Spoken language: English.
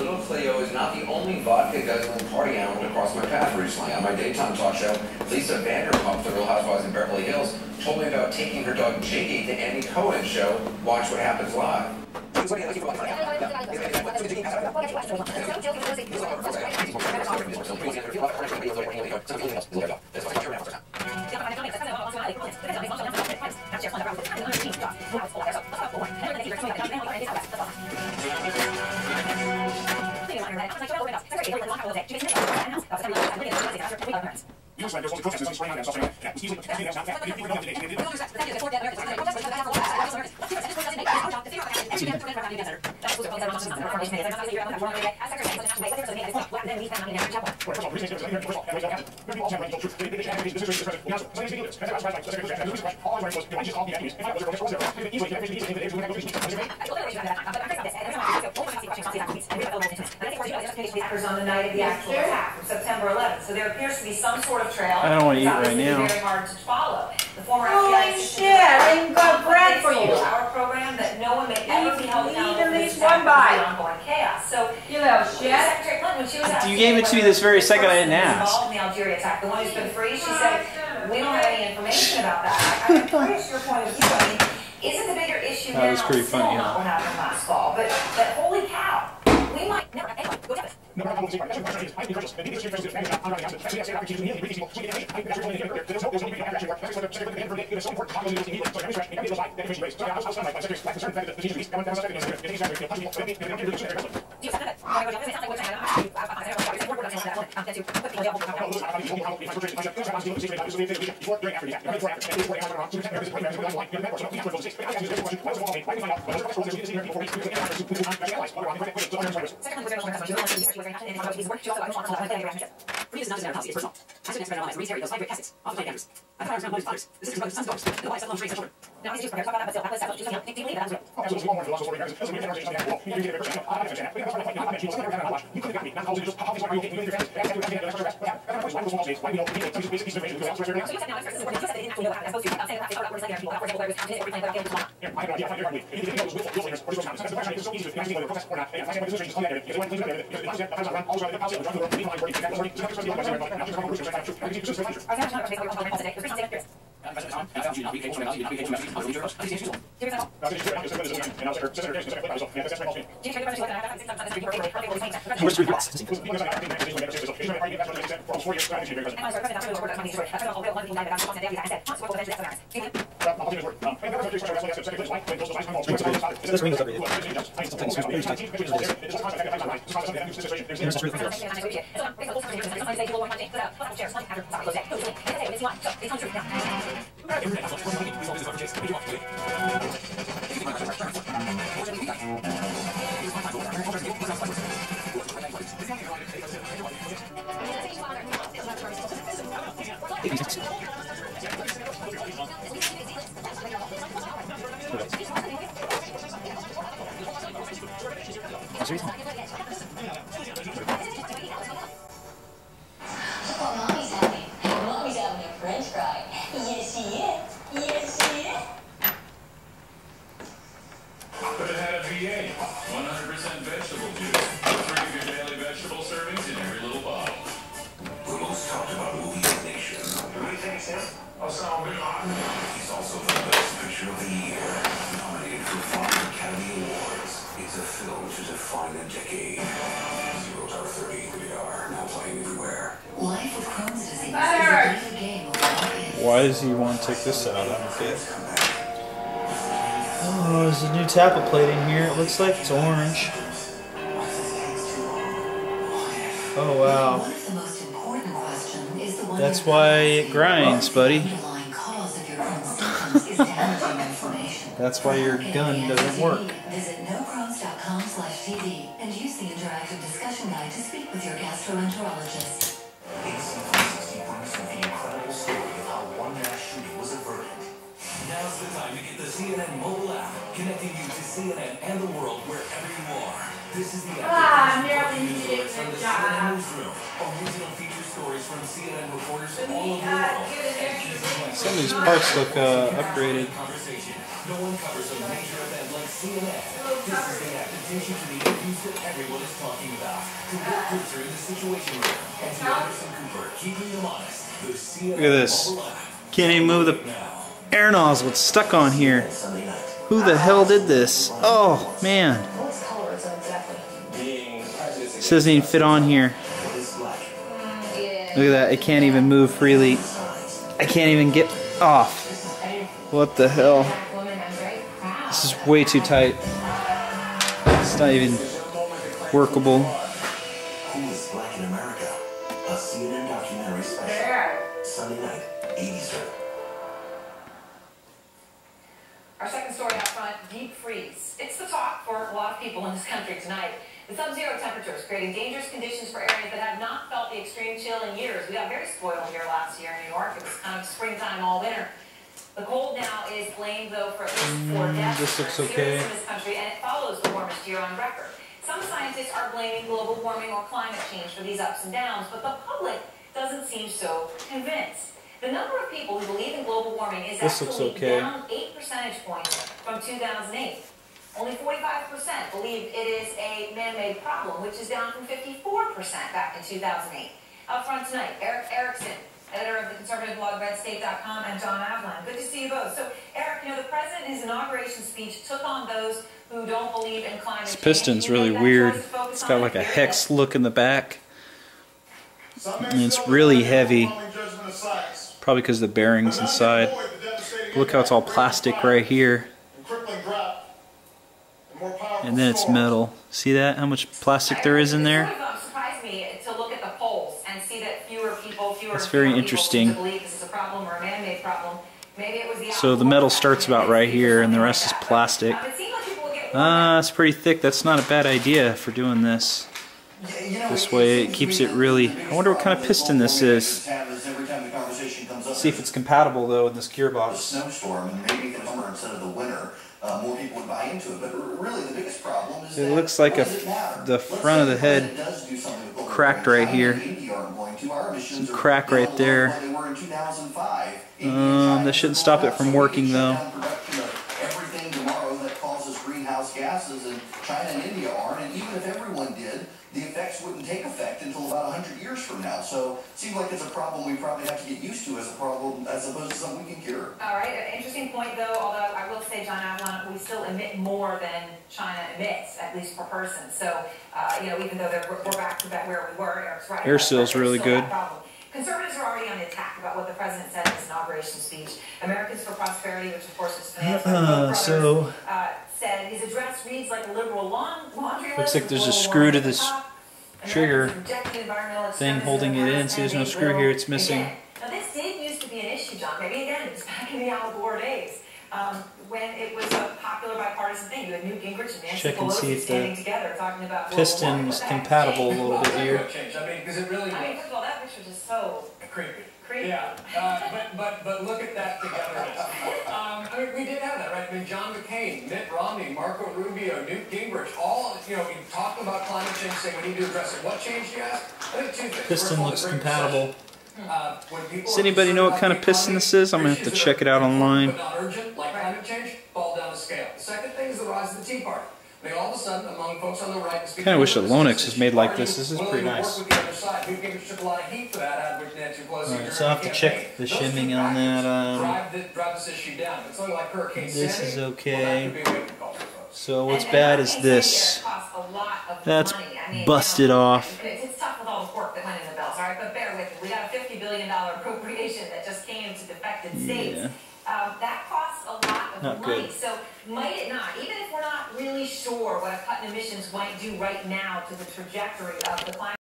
little Cleo is not the only vodka-guzzling party animal to cross my path recently. On my daytime talk show, Lisa Vanderpump, the Real Housewives in Beverly Hills, told me about taking her dog Jiggy to Andy Cohen's show, Watch What Happens Live. On the night of the actual attack, from September 11th. So there appears to be some sort of trail. I don't want to eat right now. Very hard to follow. The former Holy shit! I even got bread for you. Our program that no one may ever be held accountable Eat at for least one bite. ongoing chaos. So You little shit. Secretary Clinton, when she was You gave it to me this very second. I didn't ask. Involved in the Algeria attack, the one who's been free, she said, we don't have any information about that. I'm curious your point of view. I mean, isn't the bigger issue now? That was pretty funny, huh? What happened last fall, but holy cow, we might never. Anyway, go get it. Why does he want to take this out? I don't get it. Oh, there's a new tappa plate in here. It looks like it's orange. Oh, wow. That's why it grinds, buddy. That's why your gun doesn't work. Visit nocrones.com/tv and use the interactive discussion guide to speak with your gastroenterologist. Now's the time to get the CNN mobile app, connecting you to CNN and the world wherever you are. This is the app that news alerts from the CNN newsroom, original feature stories from CNN reporters all over the world. Some of these parts look upgraded. No one covers a major event like CNN. This is the app. takes you to the interviews that everyone is talking about. To Rick Cruiser in the Situation Room. And to Anderson Cooper, keeping them honest. The CNN Look at this. mobile app. Can't even move the air nozzle. It's stuck on here. Who the hell did this? Oh, man. What's color is it exactly? It doesn't even fit on here. Look at that. It can't even move freely. I can't even get off. What the hell? This is way too tight. It's not even workable. Who is Black in America? A CNN documentary special. Sunday night, 80s. Our second story out front, deep freeze. It's the talk for a lot of people in this country tonight. The sub-zero temperatures creating dangerous conditions for areas that have not felt the extreme chill in years. We got very spoiled here last year in New York. It was kind of springtime all winter. The cold now is blamed, though, for at least 4 deaths. This looks okay. In this country, and it follows the warmest year on record. Some scientists are blaming global warming or climate change for these ups and downs, but the public doesn't seem so convinced. The number of people who believe in global warming is actually down 8 percentage points from 2008. Only 45% believe it is a man-made problem, which is down from 54% back in 2008. Up front tonight, Eric Erickson, editor of the conservative blog RedState.com, and John Avlan. Good to see you both. So, Eric, you know, the president in his inauguration speech took on those who don't believe in climate change. This piston's really weird. It's got like a hex look in the back. And it's really heavy. Probably because of the bearings inside. Look how it's all plastic right here. And then it's metal. See that? How much plastic there is in there? It sort of surprised me to look at the polls and see that fewer That's very interesting. believe this is a problem or a man-made problem. Maybe it was the So the metal starts about right here and the rest is plastic. It's pretty thick. That's not a bad idea for doing this. This way it keeps it really... I wonder what kind of piston this is. Let's see if it's compatible though in this gearbox. Snowstorm, and maybe the summer instead of the winter, more people would buy into it. But really, the biggest problem is it looks like the front of the head cracked right here. Some crack right there. That shouldn't stop it from working though. Everything tomorrow that causes greenhouse gases, and China and India aren't. And even if everyone did, the effects wouldn't take effect until about 100 years from now. So it seems like it's a problem we probably have to get used to as a problem, as opposed to something we can cure. All right, an interesting point though, although I will say, John Avlan, we still emit more than China emits, at least per person. So, you know, even though we're back to where we were, Eric's right. Air seal's really good. Conservatives are already on the attack about what the president said in his inauguration speech. Americans for Prosperity, which of course is financed by Brothers, said his address reads like a liberal laundry list. Looks like there's a screw to this trigger thing holding it in. See, there's no screw here. It's missing. Now this did used to be an issue, John. Maybe again, it was back in the Al Gore days when it was a popular bipartisan thing. You had Newt Gingrich and Nancy Pelosi standing together talking about piston is compatible a little bit here. I mean, because it really. I mean, first of all, that picture is so creepy. Yeah, but look at that togetherness. I mean, we did have that, right? I mean, John McCain, Mitt Romney, Marco Rubio, Newt Gingrich, all, you know, talking about climate change, saying we need to address it. What changed, you ask? I think 2 things. Piston looks compatible. Does anybody know what kind of piston this is? I'm going to have to check it out online. But not urgent, like climate change, fall down the scale. The second thing is the rise of the Tea Party. I mean, all of a sudden, among folks on the right, I kind of wish that Lonix was made like this. This is pretty nice. Alright, so I'll have to check the shimming on that. This is okay. So what's bad is this. That's busted off. It's tough with all the pork that went in the bills, all right? But bear with me. We got a $50 billion appropriation that just came to defected states. Yeah. That costs a lot of Not money. good. So might it not, even if we're not really sure what a cut in emissions might do right now to the trajectory of the climate